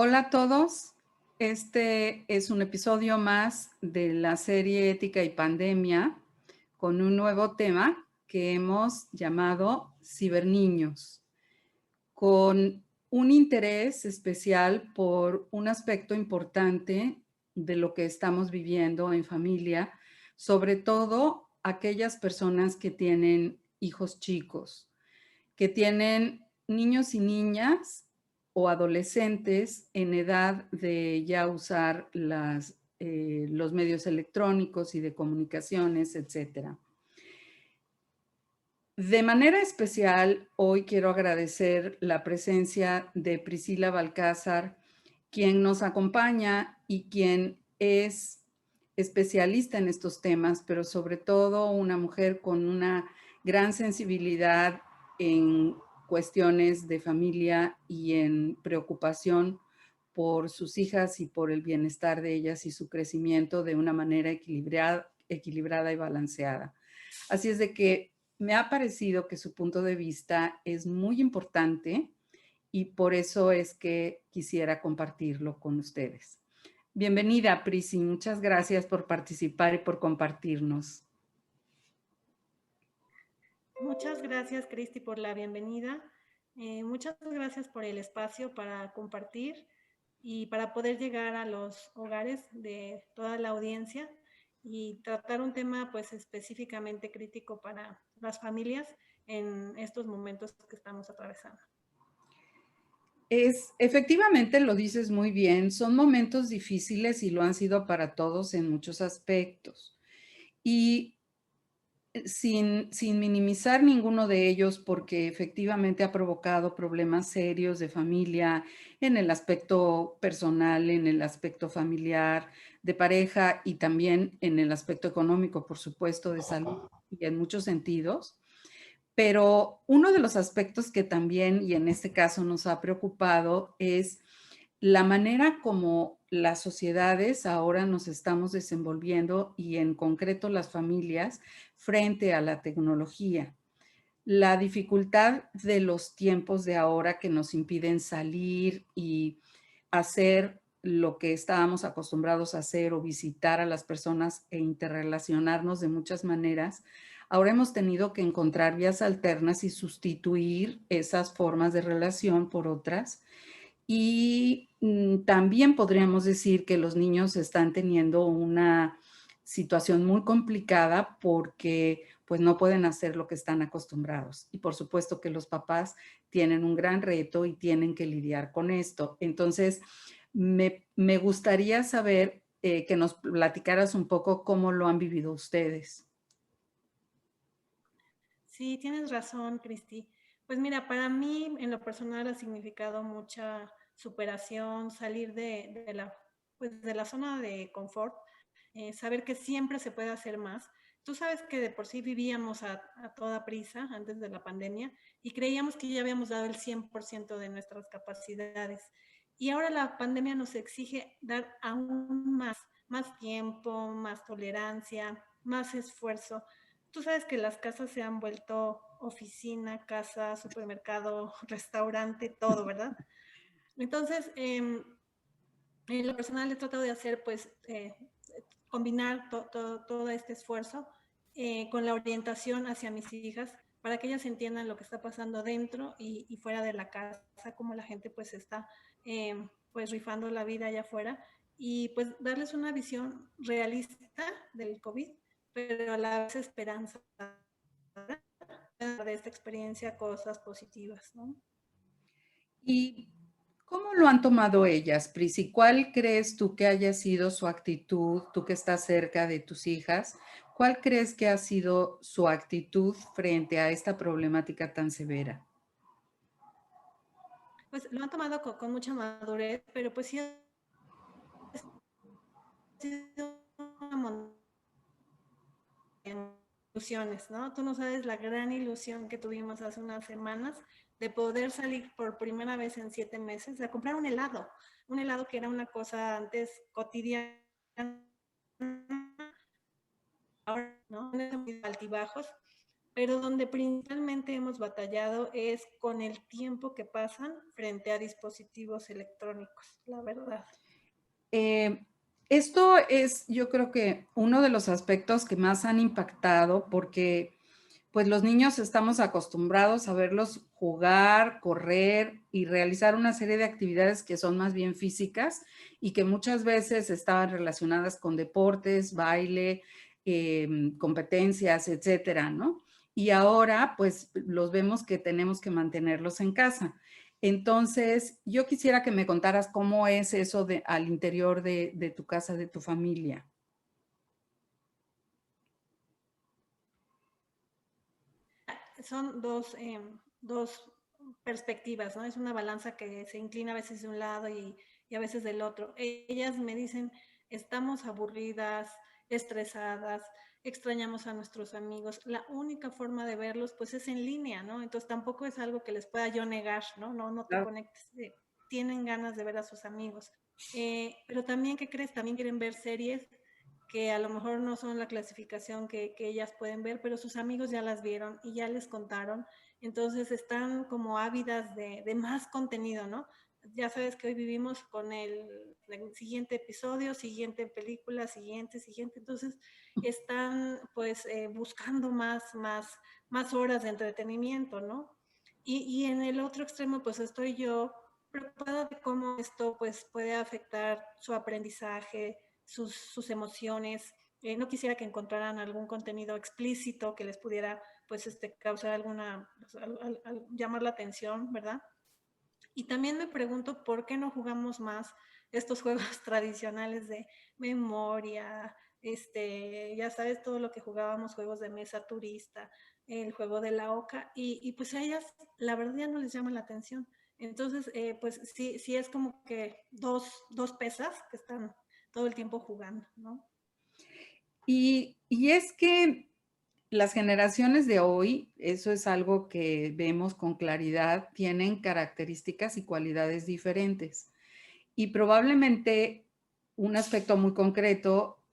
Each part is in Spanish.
Hola a todos. Este es un episodio más de la serie Ética y Pandemia con un nuevo tema que hemos llamado Ciberniños, con un interés especial por un aspecto importante de lo que estamos viviendo en familia, sobre todo aquellas personas que tienen hijos chicos, que tienen niños y niñas o adolescentes en edad de ya usar los medios electrónicos y de comunicaciones, etcétera. De manera especial, hoy quiero agradecer la presencia de Priscila Balcázar, quien nos acompaña y quien es especialista en estos temas, pero sobre todo una mujer con una gran sensibilidad en cuestiones de familia y en preocupación por sus hijas y por el bienestar de ellas y su crecimiento de una manera equilibrada y balanceada. Así es de que me ha parecido que su punto de vista es muy importante y por eso es que quisiera compartirlo con ustedes. Bienvenida, Prisi. Muchas gracias por participar y por compartirnos. Muchas gracias, Cristi, por la bienvenida. Muchas gracias por el espacio para compartir y para poder llegar a los hogares de toda la audiencia y tratar un tema pues específicamente crítico para las familias en estos momentos que estamos atravesando. Efectivamente, lo dices muy bien, son momentos difíciles y lo han sido para todos en muchos aspectos. Y sin minimizar ninguno de ellos, porque efectivamente ha provocado problemas serios de familia en el aspecto personal, en el aspecto familiar, de pareja y también en el aspecto económico, por supuesto, de salud y en muchos sentidos. Pero uno de los aspectos que también, y en este caso nos ha preocupado, es la manera como las sociedades ahora nos estamos desenvolviendo y en concreto las familias frente a la tecnología. La dificultad de los tiempos de ahora que nos impiden salir y hacer lo que estábamos acostumbrados a hacer o visitar a las personas e interrelacionarnos de muchas maneras, ahora hemos tenido que encontrar vías alternas y sustituir esas formas de relación por otras. Y también podríamos decir que los niños están teniendo una situación muy complicada porque pues no pueden hacer lo que están acostumbrados. Y por supuesto que los papás tienen un gran reto y tienen que lidiar con esto. Entonces, me gustaría saber que nos platicaras un poco cómo lo han vivido ustedes. Sí, tienes razón, Cristi. Pues mira, para mí en lo personal ha significado mucha superación, salir de la zona de confort, saber que siempre se puede hacer más. Tú sabes que de por sí vivíamos a toda prisa antes de la pandemia y creíamos que ya habíamos dado el 100% de nuestras capacidades. Y ahora la pandemia nos exige dar aún más tiempo, más tolerancia, más esfuerzo. Tú sabes que las casas se han vuelto oficina, casa, supermercado, restaurante, todo, ¿verdad? Entonces, en lo personal he tratado de hacer, pues, combinar todo este esfuerzo con la orientación hacia mis hijas para que ellas entiendan lo que está pasando dentro y fuera de la casa, cómo la gente pues está pues rifando la vida allá afuera y pues darles una visión realista del COVID, pero a la vez esperanza de esta experiencia cosas positivas, ¿no? ¿Y cómo lo han tomado ellas, Prisi? ¿Cuál crees tú que haya sido su actitud, tú que estás cerca de tus hijas? ¿Cuál crees que ha sido su actitud frente a esta problemática tan severa? Pues lo han tomado con mucha madurez, pero pues sí ha sido una montaña de ilusiones, ¿no? Tú no sabes la gran ilusión que tuvimos hace unas semanas de poder salir por primera vez en 7 meses a comprar un helado que era una cosa antes cotidiana, ahora, ¿no? Altibajos, pero donde principalmente hemos batallado es con el tiempo que pasan frente a dispositivos electrónicos, la verdad. Eh, Esto es, yo creo que uno de los aspectos que más han impactado porque pues los niños estamos acostumbrados a verlos jugar, correr y realizar una serie de actividades que son más bien físicas y que muchas veces estaban relacionadas con deportes, baile, competencias, etcétera, ¿no? Y ahora pues los vemos que tenemos que mantenerlos en casa. Entonces, yo quisiera que me contaras cómo es eso al interior de tu casa, de tu familia. Son dos perspectivas, ¿no? Es una balanza que se inclina a veces de un lado y a veces del otro. Ellas me dicen, estamos aburridas, estresadas, extrañamos a nuestros amigos. La única forma de verlos, pues, es en línea, ¿no? Entonces tampoco es algo que les pueda yo negar, ¿no? No te Claro. conectes. Tienen ganas de ver a sus amigos. Pero también, ¿qué crees? También quieren ver series que a lo mejor no son la clasificación que ellas pueden ver, pero sus amigos ya las vieron y ya les contaron, entonces están como ávidas de más contenido, ¿no? Ya sabes que hoy vivimos con el siguiente episodio, siguiente película, siguiente, entonces están pues buscando más horas de entretenimiento, ¿no? Y en el otro extremo pues estoy yo preocupada de cómo esto pues puede afectar su aprendizaje, sus emociones. No quisiera que encontraran algún contenido explícito que les pudiera pues causar alguna, pues, llamar la atención, ¿verdad? Y también me pregunto por qué no jugamos más estos juegos tradicionales de memoria, ya sabes, todo lo que jugábamos, juegos de mesa turista, el juego de la oca, y pues a ellas la verdad ya no les llama la atención. Entonces, pues sí es como que dos pesas que están todo el tiempo jugando, ¿no? Y es que las generaciones de hoy, eso es algo que vemos con claridad, tienen características y cualidades diferentes. Y probablemente un aspecto muy concreto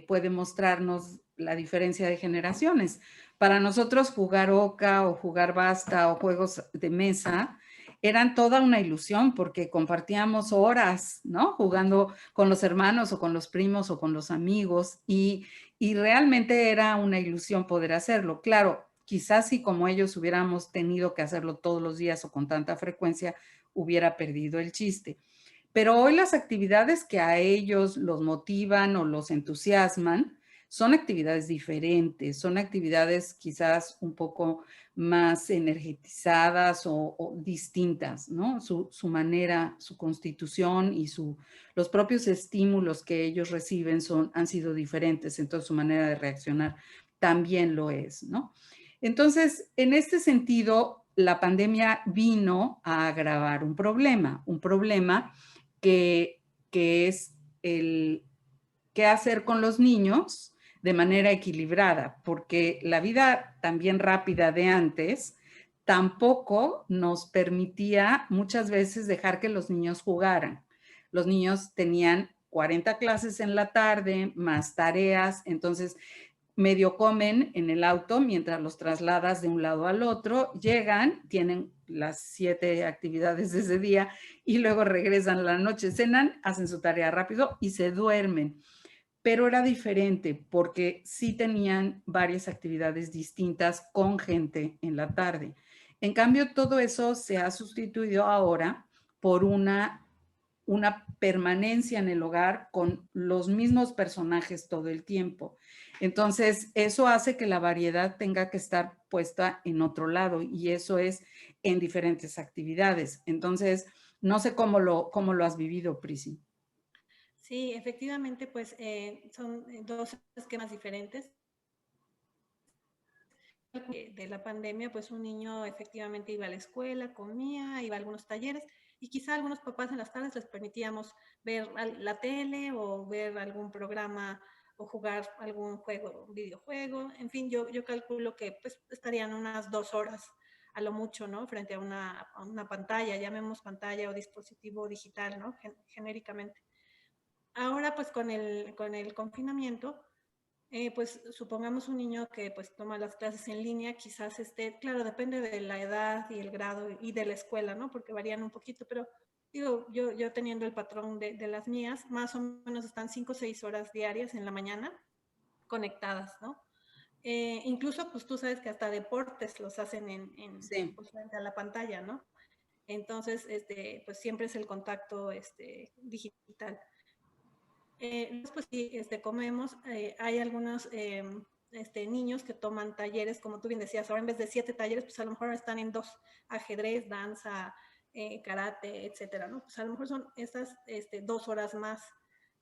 puede mostrarnos la diferencia de generaciones. Para nosotros jugar oca o jugar basta o juegos de mesa eran toda una ilusión porque compartíamos horas, ¿no? Jugando con los hermanos o con los primos o con los amigos y realmente era una ilusión poder hacerlo. Claro, quizás si como ellos hubiéramos tenido que hacerlo todos los días o con tanta frecuencia, hubiera perdido el chiste. Pero hoy las actividades que a ellos los motivan o los entusiasman son actividades diferentes, son actividades quizás un poco más energetizadas o distintas, ¿no? Su manera, su constitución y los propios estímulos que ellos reciben han sido diferentes, entonces su manera de reaccionar también lo es, ¿no? Entonces, en este sentido, la pandemia vino a agravar un problema que, que es el qué hacer con los niños de manera equilibrada, porque la vida también rápida de antes tampoco nos permitía muchas veces dejar que los niños jugaran. Los niños tenían 40 clases en la tarde, más tareas, entonces medio comen en el auto mientras los trasladas de un lado al otro, llegan, tienen las 7 actividades de ese día y luego regresan a la noche, cenan, hacen su tarea rápido y se duermen. Pero era diferente porque sí tenían varias actividades distintas con gente en la tarde. En cambio, todo eso se ha sustituido ahora por una permanencia en el hogar con los mismos personajes todo el tiempo. Entonces, eso hace que la variedad tenga que estar puesta en otro lado y eso es en diferentes actividades. Entonces, no sé cómo lo has vivido, Prisi. Sí, efectivamente, pues son dos esquemas diferentes. De la pandemia, pues un niño efectivamente iba a la escuela, comía, iba a algunos talleres y quizá a algunos papás en las tardes les permitíamos ver la tele o ver algún programa o jugar algún juego, un videojuego. En fin, yo calculo que pues estarían unas 2 horas a lo mucho, ¿no? Frente a una pantalla, llamemos pantalla o dispositivo digital, ¿no? Genéricamente. Ahora pues con el confinamiento, Pues supongamos un niño que pues toma las clases en línea, quizás esté, claro, depende de la edad y el grado y de la escuela, ¿no? Porque varían un poquito, pero digo, yo teniendo el patrón de las mías, más o menos están 5 o 6 horas diarias en la mañana conectadas, ¿no? Incluso, pues tú sabes que hasta deportes los hacen Sí. pues, frente a la pantalla, ¿no? Entonces, pues siempre es el contacto digital. Pues sí, comemos. Hay algunos niños que toman talleres, como tú bien decías, ahora en vez de 7 talleres, pues a lo mejor están en 2: ajedrez, danza, karate, etcétera, ¿no? Pues a lo mejor son estas 2 horas más.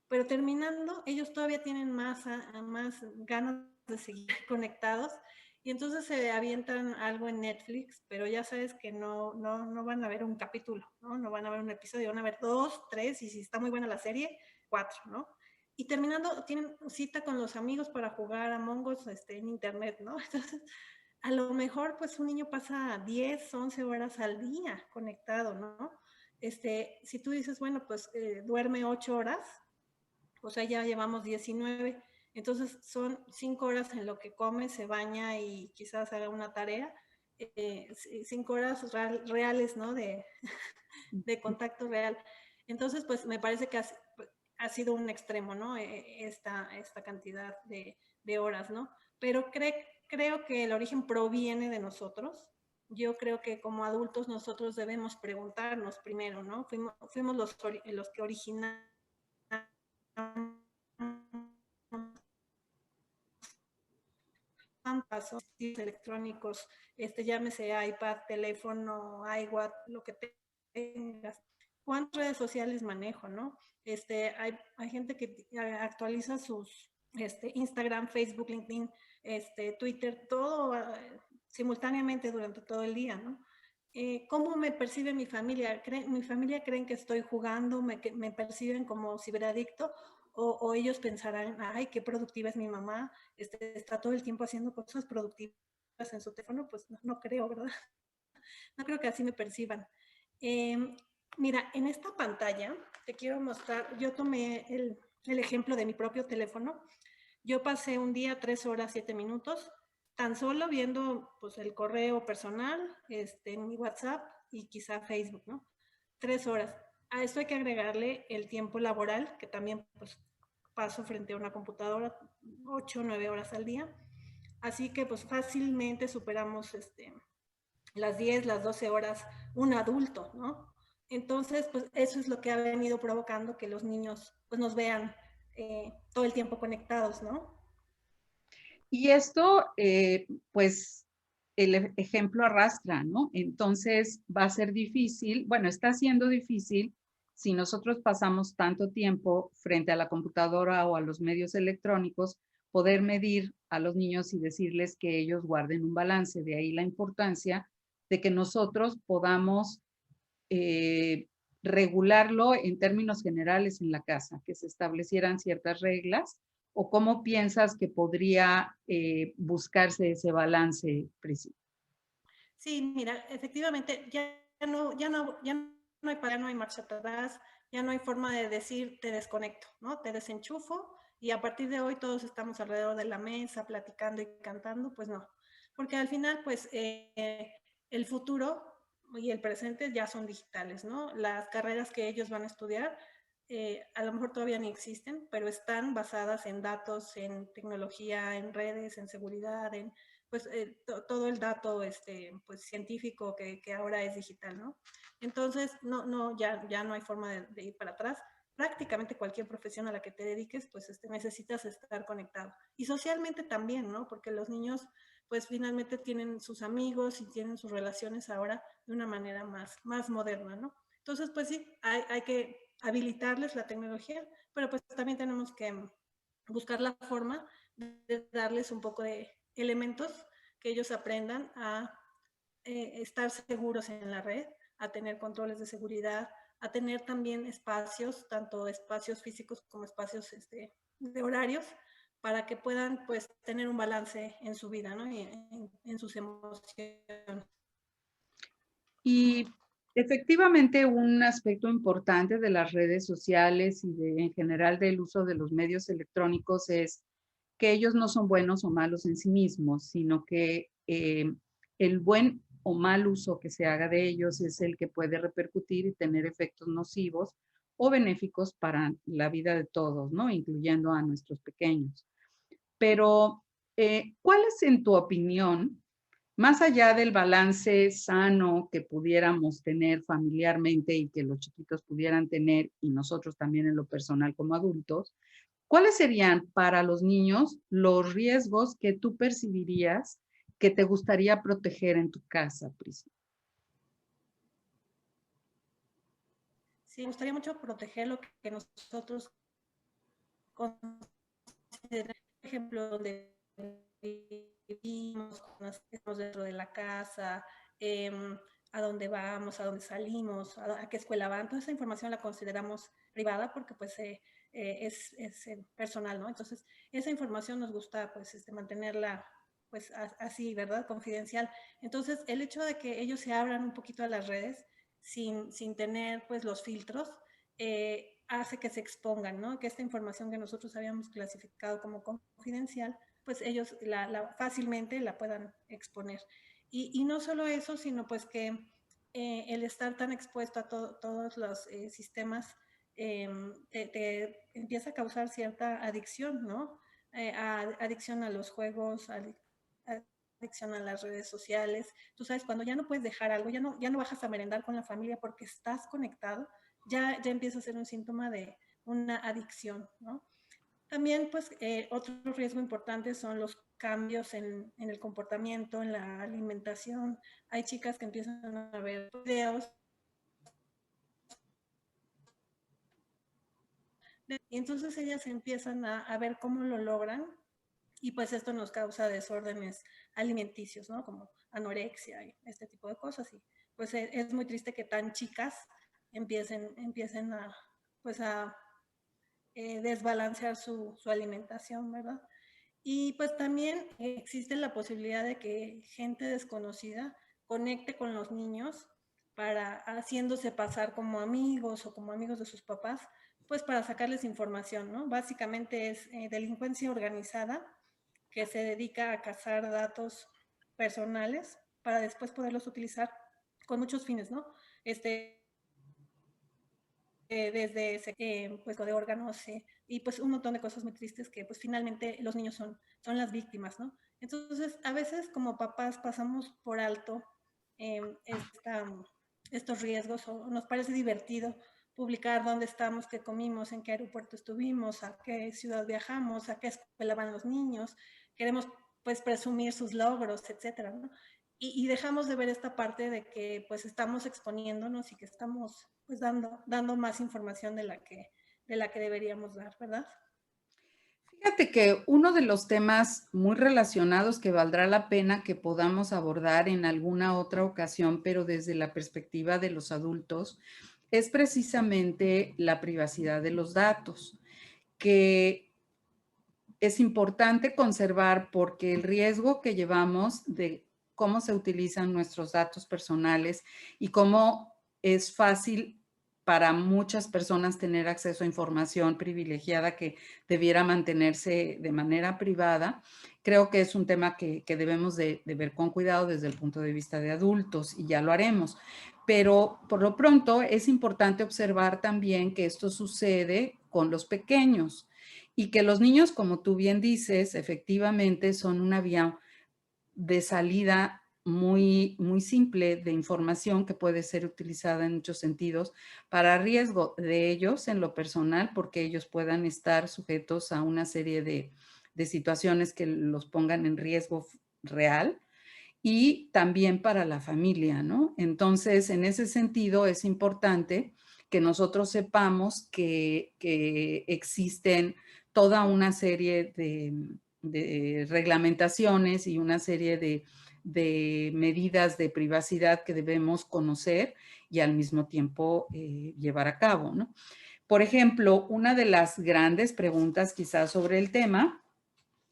Pero terminando, ellos todavía tienen más ganas de seguir conectados y entonces se avientan algo en Netflix, pero ya sabes que no van a ver un capítulo, ¿no? No van a ver un episodio, van a ver 2, 3 y si está muy buena la serie, 4, ¿no? Y terminando, tienen cita con los amigos para jugar a Among Us en internet, ¿no? Entonces, a lo mejor, pues un niño pasa 10, 11 horas al día conectado, ¿no? Si tú dices, bueno, pues duerme 8 horas, o sea, ya llevamos 19, entonces son 5 horas en lo que come, se baña y quizás haga una tarea, 5 horas reales, ¿no? De contacto real. Entonces, pues me parece que ha sido un extremo, ¿no? Esta cantidad de horas, ¿no? Pero creo que el origen proviene de nosotros. Yo creo que como adultos nosotros debemos preguntarnos primero, ¿no? Fuimos los que originamos pasos electrónicos, llámese iPad, teléfono, iWatch, lo que tengas. ¿Cuántas redes sociales manejo, no? Hay gente que actualiza sus Instagram, Facebook, LinkedIn, Twitter, todo simultáneamente durante todo el día, ¿no? ¿Cómo me percibe mi familia? ¿Mi familia creen que estoy jugando? ¿Me perciben como ciberadicto? O ellos pensarán, ay, qué productiva es mi mamá, está todo el tiempo haciendo cosas productivas en su teléfono, pues no creo, ¿verdad? No creo que así me perciban. Mira, en esta pantalla te quiero mostrar, yo tomé el ejemplo de mi propio teléfono. Yo pasé un día 3 horas 7 minutos tan solo viendo pues el correo personal, mi WhatsApp y quizá Facebook, ¿no? 3 horas. A esto hay que agregarle el tiempo laboral, que también pues paso frente a una computadora 8 o 9 horas al día. Así que pues fácilmente superamos las 10, las 12 horas un adulto, ¿no? Entonces, pues eso es lo que ha venido provocando que los niños pues nos vean todo el tiempo conectados, ¿no? Y esto, pues, el ejemplo arrastra, ¿no? Entonces va a ser difícil, bueno, está siendo difícil si nosotros pasamos tanto tiempo frente a la computadora o a los medios electrónicos, poder medir a los niños y decirles que ellos guarden un balance. De ahí la importancia de que nosotros podamos eh, regularlo en términos generales en la casa, que se establecieran ciertas reglas, o cómo piensas que podría buscarse ese balance, Priscila. Sí, mira, efectivamente, ya no hay marcha atrás, ya no hay forma de decir te desconecto, ¿no? Te desenchufo y a partir de hoy todos estamos alrededor de la mesa platicando y cantando, pues no, porque al final, pues el futuro y el presente ya son digitales, ¿no? Las carreras que ellos van a estudiar a lo mejor todavía ni existen, pero están basadas en datos, en tecnología, en redes, en seguridad, en pues todo el dato pues científico que ahora es digital, ¿no? Entonces, ya no hay forma de ir para atrás. Prácticamente cualquier profesión a la que te dediques, pues necesitas estar conectado. Y socialmente también, ¿no? Porque los niños, pues finalmente tienen sus amigos y tienen sus relaciones ahora de una manera más moderna, ¿no? Entonces, pues sí, hay que habilitarles la tecnología, pero pues también tenemos que buscar la forma de darles un poco de elementos que ellos aprendan a estar seguros en la red, a tener controles de seguridad, a tener también espacios, tanto espacios físicos como espacios de horarios, para que puedan pues tener un balance en su vida, ¿no? Y en sus emociones. Y efectivamente un aspecto importante de las redes sociales y en general del uso de los medios electrónicos es que ellos no son buenos o malos en sí mismos, sino que el buen o mal uso que se haga de ellos es el que puede repercutir y tener efectos nocivos o benéficos para la vida de todos, ¿no? Incluyendo a nuestros pequeños. Pero, ¿cuál es, en tu opinión, más allá del balance sano que pudiéramos tener familiarmente y que los chiquitos pudieran tener y nosotros también en lo personal como adultos, cuáles serían para los niños los riesgos que tú percibirías que te gustaría proteger en tu casa, Priscila? Sí, me gustaría mucho proteger lo que nosotros consideramos, por ejemplo, donde vivimos, cuando estamos dentro de la casa, a dónde vamos, a dónde salimos, a qué escuela van. Toda esa información la consideramos privada porque pues es personal, ¿no? Entonces, esa información nos gusta pues mantenerla pues así, ¿verdad? Confidencial. Entonces, el hecho de que ellos se abran un poquito a las redes sin tener pues los filtros, hace que se expongan, ¿no? Que esta información que nosotros habíamos clasificado como confidencial, pues ellos fácilmente la puedan exponer. Y no solo eso, sino pues que el estar tan expuesto a todos los sistemas te empieza a causar cierta adicción, ¿no? Adicción a los juegos, adicción a las redes sociales. Tú sabes, cuando ya no puedes dejar algo, ya no bajas a merendar con la familia porque estás conectado, ya empieza a ser un síntoma de una adicción, ¿no? También, pues, otro riesgo importante son los cambios en el comportamiento, en la alimentación. Hay chicas que empiezan a ver videos y entonces ellas empiezan a ver cómo lo logran y pues esto nos causa desórdenes alimenticios, ¿no? Como anorexia y este tipo de cosas. Y pues es muy triste que tan chicas empiecen a, pues a desbalancear su alimentación, ¿verdad? Y pues también existe la posibilidad de que gente desconocida conecte con los niños para haciéndose pasar como amigos o como amigos de sus papás, pues para sacarles información, ¿no? Básicamente es delincuencia organizada que se dedica a cazar datos personales para después poderlos utilizar con muchos fines, ¿no? Desde pues de órganos y pues un montón de cosas muy tristes que pues finalmente los niños son las víctimas, ¿no? Entonces a veces como papás pasamos por alto eh, esta, estos riesgos o nos parece divertido publicar dónde estamos, qué comimos, en qué aeropuerto estuvimos, a qué ciudad viajamos, a qué escuela van los niños, queremos pues presumir sus logros, etcétera, ¿no? Y dejamos de ver esta parte de que pues estamos exponiéndonos y que estamos pues dando más información de la que deberíamos dar, ¿verdad? Fíjate que uno de los temas muy relacionados que valdrá la pena que podamos abordar en alguna otra ocasión, pero desde la perspectiva de los adultos, es precisamente la privacidad de los datos, que es importante conservar porque el riesgo que llevamos de cómo se utilizan nuestros datos personales y cómo es fácil para muchas personas tener acceso a información privilegiada que debiera mantenerse de manera privada, creo que es un tema que debemos de ver con cuidado desde el punto de vista de adultos y ya lo haremos. Pero por lo pronto es importante observar también que esto sucede con los pequeños y que los niños, como tú bien dices, efectivamente son una vía de salida muy simple de información que puede ser utilizada en muchos sentidos para riesgo de ellos en lo personal, porque ellos puedan estar sujetos a una serie de situaciones que los pongan en riesgo real y también para la familia, ¿no? Entonces, en ese sentido, es importante que nosotros sepamos que existen toda una serie de reglamentaciones y una serie de medidas de privacidad que debemos conocer y al mismo tiempo llevar a cabo, ¿no? Por ejemplo, una de las grandes preguntas quizás sobre el tema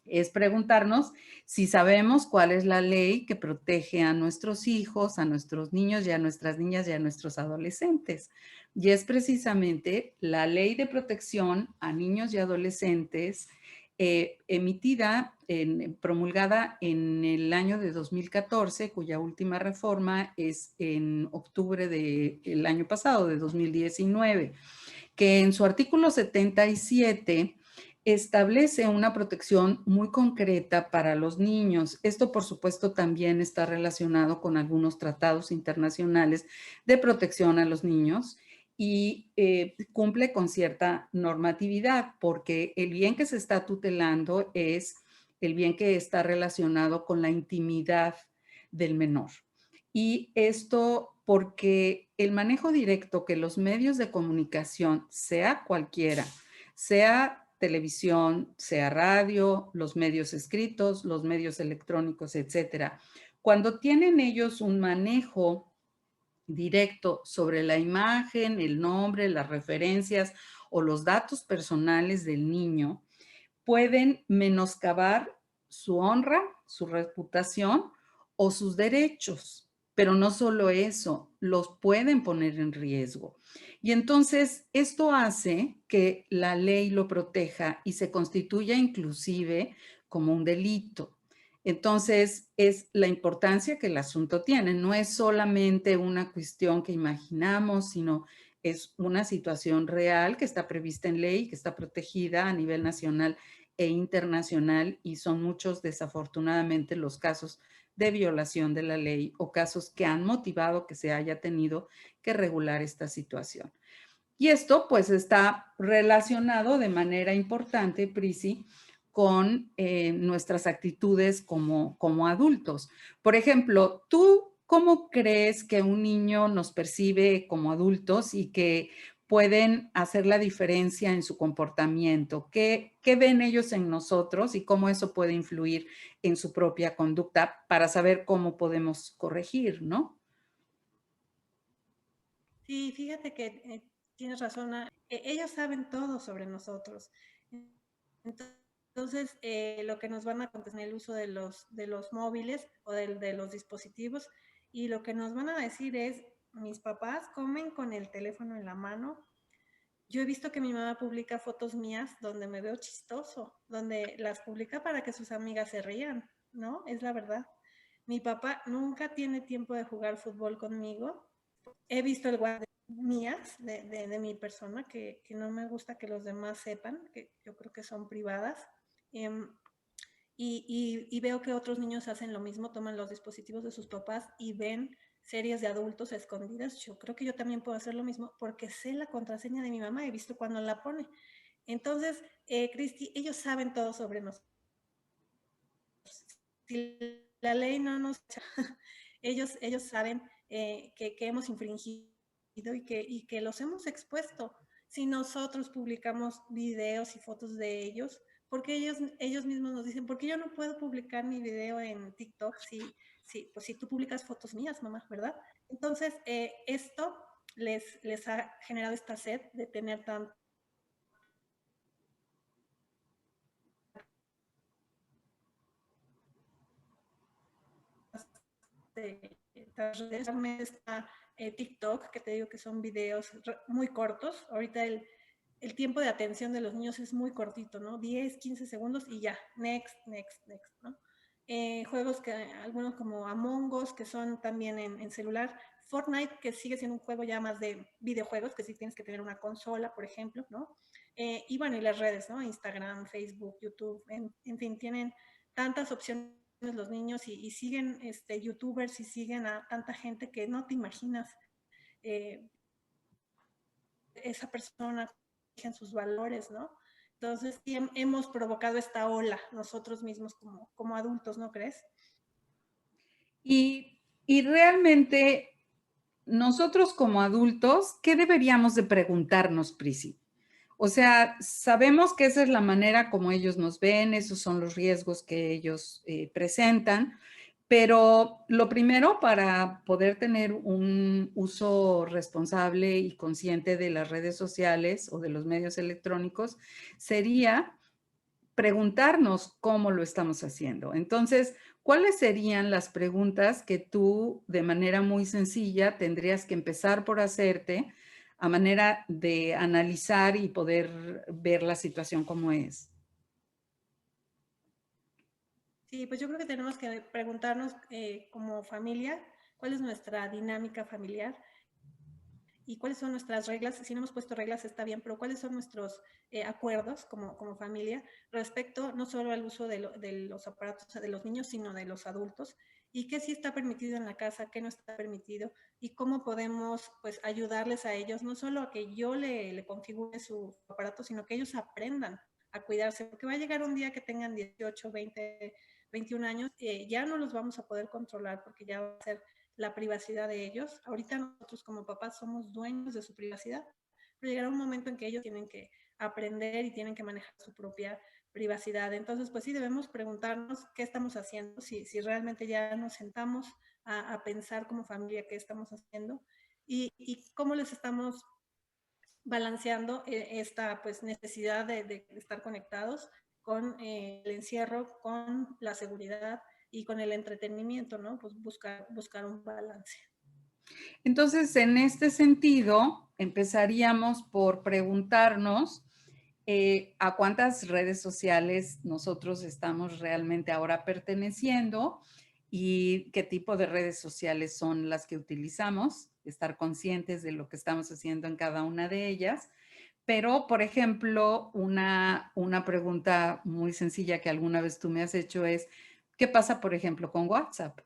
es preguntarnos si sabemos cuál es la ley que protege a nuestros hijos, a nuestros niños y a nuestras niñas y a nuestros adolescentes. Y es precisamente la ley de protección a niños y adolescentes promulgada en el año de 2014, cuya última reforma es en octubre del año pasado, de 2019, que en su artículo 77 establece una protección muy concreta para los niños. Esto, por supuesto, también está relacionado con algunos tratados internacionales de protección a los niños y cumple con cierta normatividad, porque el bien que se está tutelando es el bien que está relacionado con la intimidad del menor. Y esto porque el manejo directo que los medios de comunicación, sea cualquiera, sea televisión, sea radio, los medios escritos, los medios electrónicos, etcétera, cuando tienen ellos un manejo directo sobre la imagen, el nombre, las referencias o los datos personales del niño, pueden menoscabar su honra, su reputación o sus derechos. Pero no solo eso, los pueden poner en riesgo. Y entonces esto hace que la ley lo proteja y se constituya inclusive como un delito. Entonces es la importancia que el asunto tiene. No es solamente una cuestión que imaginamos, sino es una situación real que está prevista en ley, que está protegida a nivel nacional e internacional, y son muchos, desafortunadamente, los casos de violación de la ley o casos que han motivado que se haya tenido que regular esta situación. Y esto pues está relacionado de manera importante, Prisi, con nuestras actitudes como adultos. Por ejemplo, ¿tú cómo crees que un niño nos percibe como adultos y que pueden hacer la diferencia en su comportamiento? ¿Qué ven ellos en nosotros y cómo eso puede influir en su propia conducta para saber cómo podemos corregir, ¿no? Sí, fíjate que tienes razón. Ellos saben todo sobre nosotros. Entonces, lo que nos van a contar en el uso de los móviles o de los dispositivos, y lo que nos van a decir es, mis papás comen con el teléfono en la mano. Yo he visto que mi mamá publica fotos mías donde me veo chistoso, donde las publica para que sus amigas se rían, ¿no? Es la verdad. Mi papá nunca tiene tiempo de jugar fútbol conmigo. He visto el guardia mías de mi persona que no me gusta que los demás sepan, que yo creo que son privadas. Eh, y veo que otros niños hacen lo mismo, toman los dispositivos de sus papás y ven series de adultos escondidas. Yo creo que yo también puedo hacer lo mismo porque sé la contraseña de mi mamá, he visto cuando la pone. Entonces, Cristi, ellos saben todo sobre nosotros. Si la ley no nos... ellos saben que hemos infringido y que los hemos expuesto. Si nosotros publicamos videos y fotos de ellos, porque ellos mismos nos dicen, ¿por qué yo no puedo publicar mi video en TikTok pues si tú publicas fotos mías, mamá, ¿verdad? Entonces, esto les ha generado esta sed de tener tanto está TikTok, que te digo que son videos muy cortos. Ahorita el tiempo de atención de los niños es muy cortito, ¿no? 10, 15 segundos y ya, next, next, next, ¿no? Juegos que algunos como Among Us, que son también en celular. Fortnite, que sigue siendo un juego ya más de videojuegos, que sí tienes que tener una consola, por ejemplo, ¿no? Y bueno, y las redes, ¿no? Instagram, Facebook, YouTube, en fin, tienen tantas opciones los niños y siguen youtubers y siguen a tanta gente que no te imaginas esa persona en sus valores, ¿no? Entonces sí, hemos provocado esta ola nosotros mismos como adultos, ¿no crees? Y realmente nosotros como adultos, ¿qué deberíamos de preguntarnos, Prisi? O sea, sabemos que esa es la manera como ellos nos ven, esos son los riesgos que ellos presentan, pero lo primero para poder tener un uso responsable y consciente de las redes sociales o de los medios electrónicos sería preguntarnos cómo lo estamos haciendo. Entonces, ¿cuáles serían las preguntas que tú de manera muy sencilla tendrías que empezar por hacerte a manera de analizar y poder ver la situación como es? Sí, pues yo creo que tenemos que preguntarnos como familia cuál es nuestra dinámica familiar y cuáles son nuestras reglas. Si no hemos puesto reglas está bien, pero cuáles son nuestros acuerdos como familia respecto no solo al uso de los aparatos de los niños, sino de los adultos, y qué sí está permitido en la casa, qué no está permitido, y cómo podemos pues ayudarles a ellos, no solo a que yo le configure su aparato, sino que ellos aprendan a cuidarse, porque va a llegar un día que tengan 18, 20, 21 años, ya no los vamos a poder controlar porque ya va a ser la privacidad de ellos. Ahorita nosotros como papás somos dueños de su privacidad, pero llegará un momento en que ellos tienen que aprender y tienen que manejar su propia privacidad. Entonces, pues sí, debemos preguntarnos qué estamos haciendo, si realmente ya nos sentamos a pensar como familia qué estamos haciendo y cómo les estamos balanceando esta pues necesidad de estar conectados con el encierro, con la seguridad y con el entretenimiento, ¿no? Pues buscar un balance. Entonces, en este sentido, empezaríamos por preguntarnos a cuántas redes sociales nosotros estamos realmente ahora perteneciendo y qué tipo de redes sociales son las que utilizamos, estar conscientes de lo que estamos haciendo en cada una de ellas. Pero, por ejemplo, una pregunta muy sencilla que alguna vez tú me has hecho es, ¿qué pasa, por ejemplo, con WhatsApp?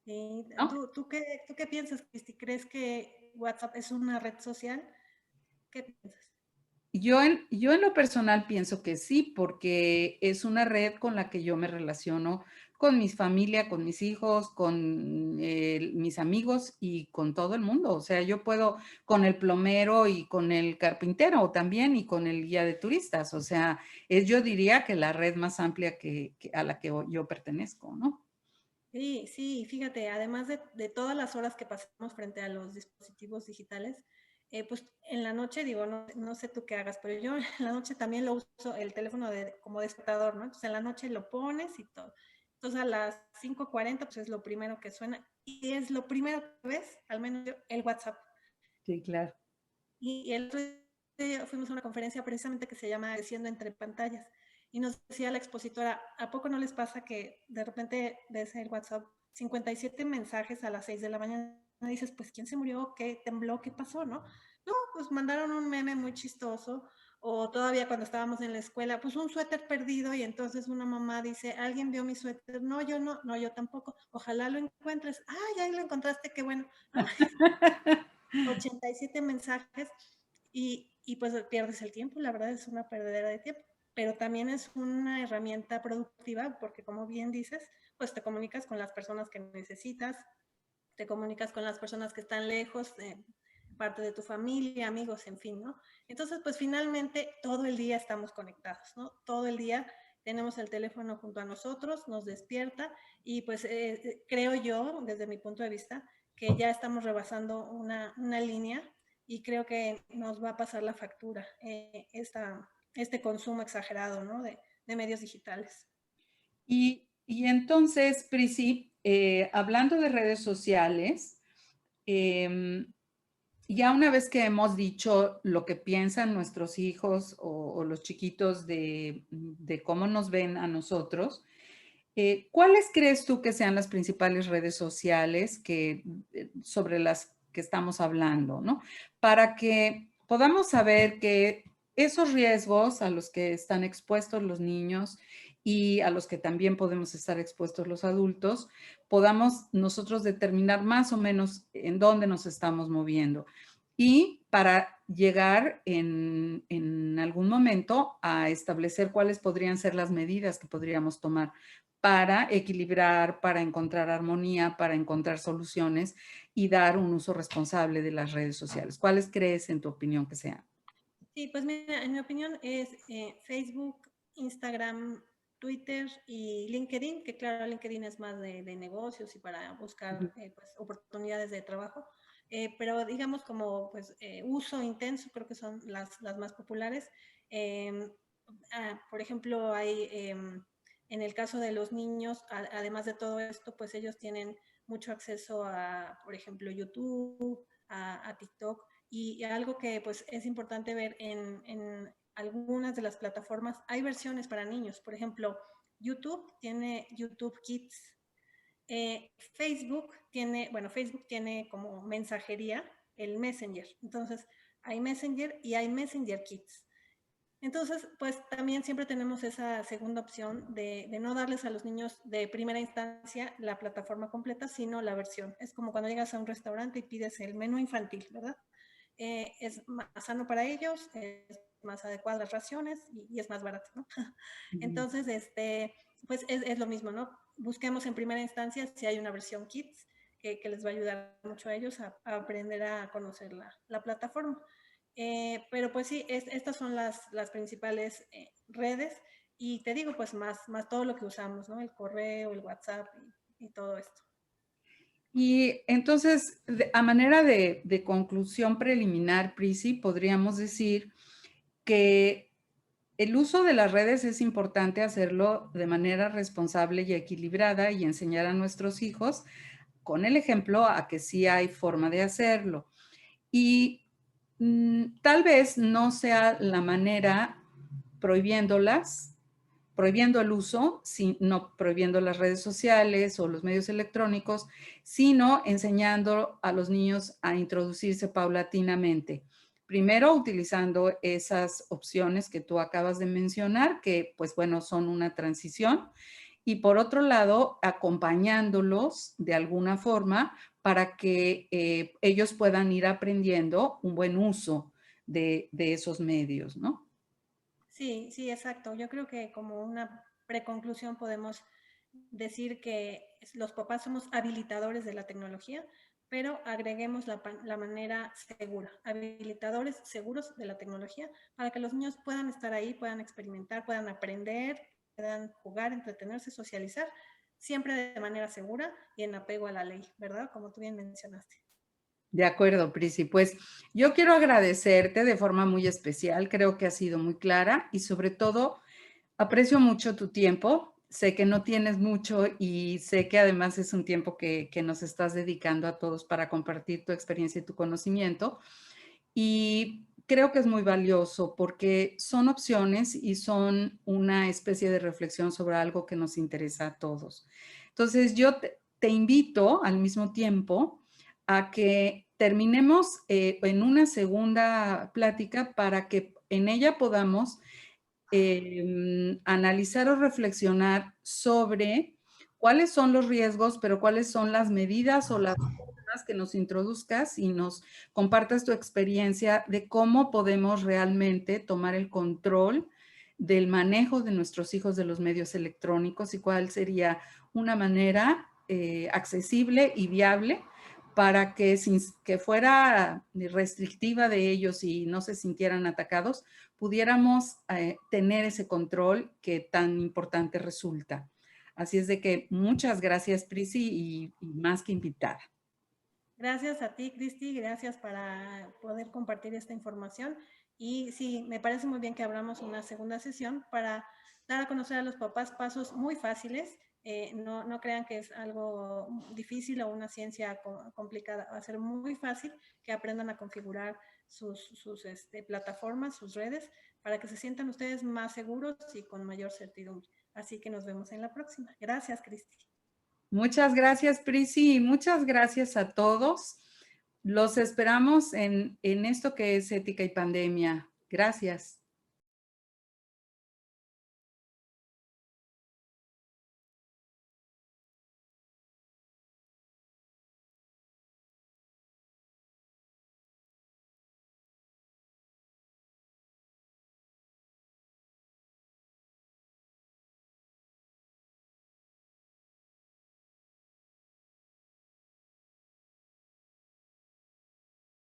Sí, ¿No? ¿tú qué piensas, Cristi? ¿Crees que WhatsApp es una red social? ¿Qué piensas? Yo en lo personal pienso que sí, porque es una red con la que yo me relaciono con mi familia, con mis hijos, con mis amigos y con todo el mundo. O sea, yo puedo con el plomero y con el carpintero también y con el guía de turistas. O sea, yo diría que la red más amplia a la que yo pertenezco, ¿no? Sí, sí, fíjate, además de todas las horas que pasamos frente a los dispositivos digitales, pues en la noche, digo, no sé tú qué hagas, pero yo en la noche también lo uso el teléfono como despertador, ¿no? Entonces en la noche lo pones y todo. Entonces a las 5:40 pues es lo primero que suena y es lo primero que ves, al menos yo, el WhatsApp. Sí, claro. Y el otro día fuimos a una conferencia precisamente que se llama Creciendo entre pantallas. Y nos decía la expositora, ¿a poco no les pasa que de repente ves el WhatsApp 57 mensajes a las 6 de la mañana? Y dices, pues, ¿quién se murió? ¿Qué tembló? ¿Qué pasó? ¿No? No, pues mandaron un meme muy chistoso. O todavía cuando estábamos en la escuela, pues un suéter perdido y entonces una mamá dice, ¿alguien vio mi suéter? No, yo no, no, yo tampoco. Ojalá lo encuentres. Ah, ya lo encontraste, qué bueno. ¿No? 87 mensajes y pues pierdes el tiempo, la verdad es una perdedera de tiempo, pero también es una herramienta productiva porque como bien dices, pues te comunicas con las personas que necesitas, te comunicas con las personas que están lejos, parte de tu familia, amigos, en fin, ¿no? Entonces, pues finalmente todo el día estamos conectados, ¿no? Todo el día tenemos el teléfono junto a nosotros, nos despierta y pues creo yo, desde mi punto de vista, que ya estamos rebasando una línea y creo que nos va a pasar la factura este consumo exagerado, ¿no? De medios digitales. Y entonces, Prisi, hablando de redes sociales, em, ya una vez que hemos dicho lo que piensan nuestros hijos o los chiquitos de cómo nos ven a nosotros, ¿cuáles crees tú que sean las principales redes sociales sobre las que estamos hablando, ¿no? Para que podamos saber que esos riesgos a los que están expuestos los niños y a los que también podemos estar expuestos los adultos, podamos nosotros determinar más o menos en dónde nos estamos moviendo. Y para llegar en algún momento a establecer cuáles podrían ser las medidas que podríamos tomar para equilibrar, para encontrar armonía, para encontrar soluciones y dar un uso responsable de las redes sociales. ¿Cuáles crees, en tu opinión, que sean? Sí, pues mira, en mi opinión es Facebook, Instagram, Twitter y LinkedIn, que claro, LinkedIn es más de negocios y para buscar pues, oportunidades de trabajo, pero digamos como pues uso intenso, creo que son las más populares. Eh, por ejemplo, hay en el caso de los niños, además de todo esto, pues ellos tienen mucho acceso a, por ejemplo, YouTube, a TikTok, y algo que pues es importante ver en algunas de las plataformas, hay versiones para niños. Por ejemplo, YouTube tiene YouTube Kids. Facebook tiene como mensajería el Messenger. Entonces, hay Messenger y hay Messenger Kids. Entonces, pues también siempre tenemos esa segunda opción de no darles a los niños de primera instancia la plataforma completa, sino la versión. Es como cuando llegas a un restaurante y pides el menú infantil, ¿verdad? Es más sano para ellos, es más adecuado a las raciones y es más barato, ¿no? Ujú. Entonces, pues es lo mismo, ¿no? Busquemos en primera instancia si hay una versión Kids que les va a ayudar mucho a ellos a aprender a conocer la plataforma. Pero pues sí, estas son las principales redes y te digo, pues más todo lo que usamos, ¿no? El correo, el WhatsApp y todo esto. Y entonces, a manera de conclusión preliminar, Prisi, podríamos decir que el uso de las redes es importante hacerlo de manera responsable y equilibrada y enseñar a nuestros hijos con el ejemplo a que sí hay forma de hacerlo. Y tal vez no sea la manera prohibiéndolas, prohibiendo el uso, no prohibiendo las redes sociales o los medios electrónicos, sino enseñando a los niños a introducirse paulatinamente. Primero, utilizando esas opciones que tú acabas de mencionar, que pues bueno, son una transición. Y por otro lado, acompañándolos de alguna forma para que ellos puedan ir aprendiendo un buen uso de esos medios, ¿no? Sí, sí, exacto. Yo creo que como una preconclusión podemos decir que los papás somos habilitadores de la tecnología, pero agreguemos la manera segura, habilitadores seguros de la tecnología para que los niños puedan estar ahí, puedan experimentar, puedan aprender, puedan jugar, entretenerse, socializar, siempre de manera segura y en apego a la ley, ¿verdad? Como tú bien mencionaste. De acuerdo, Prisi. Pues yo quiero agradecerte de forma muy especial. Creo que has sido muy clara y sobre todo aprecio mucho tu tiempo. Sé que no tienes mucho y sé que además es un tiempo que nos estás dedicando a todos para compartir tu experiencia y tu conocimiento. Y creo que es muy valioso porque son opciones y son una especie de reflexión sobre algo que nos interesa a todos. Entonces, yo te invito al mismo tiempo a que terminemos en una segunda plática para que en ella podamos analizar o reflexionar sobre cuáles son los riesgos, pero cuáles son las medidas o las formas que nos introduzcas y nos compartas tu experiencia de cómo podemos realmente tomar el control del manejo de nuestros hijos de los medios electrónicos y cuál sería una manera accesible y viable para que sin que fuera restrictiva de ellos y no se sintieran atacados, pudiéramos tener ese control que tan importante resulta. Así es de que muchas gracias, Prisi, y más que invitada. Gracias a ti, Cristi, gracias para poder compartir esta información. Y sí, me parece muy bien que abramos una segunda sesión para dar a conocer a los papás pasos muy fáciles. No crean que es algo difícil o una ciencia complicada. Va a ser muy fácil que aprendan a configurar sus plataformas, sus redes, para que se sientan ustedes más seguros y con mayor certidumbre. Así que nos vemos en la próxima. Gracias, Cristi. Muchas gracias, Prisi, y muchas gracias a todos. Los esperamos en esto que es Ética y Pandemia. Gracias.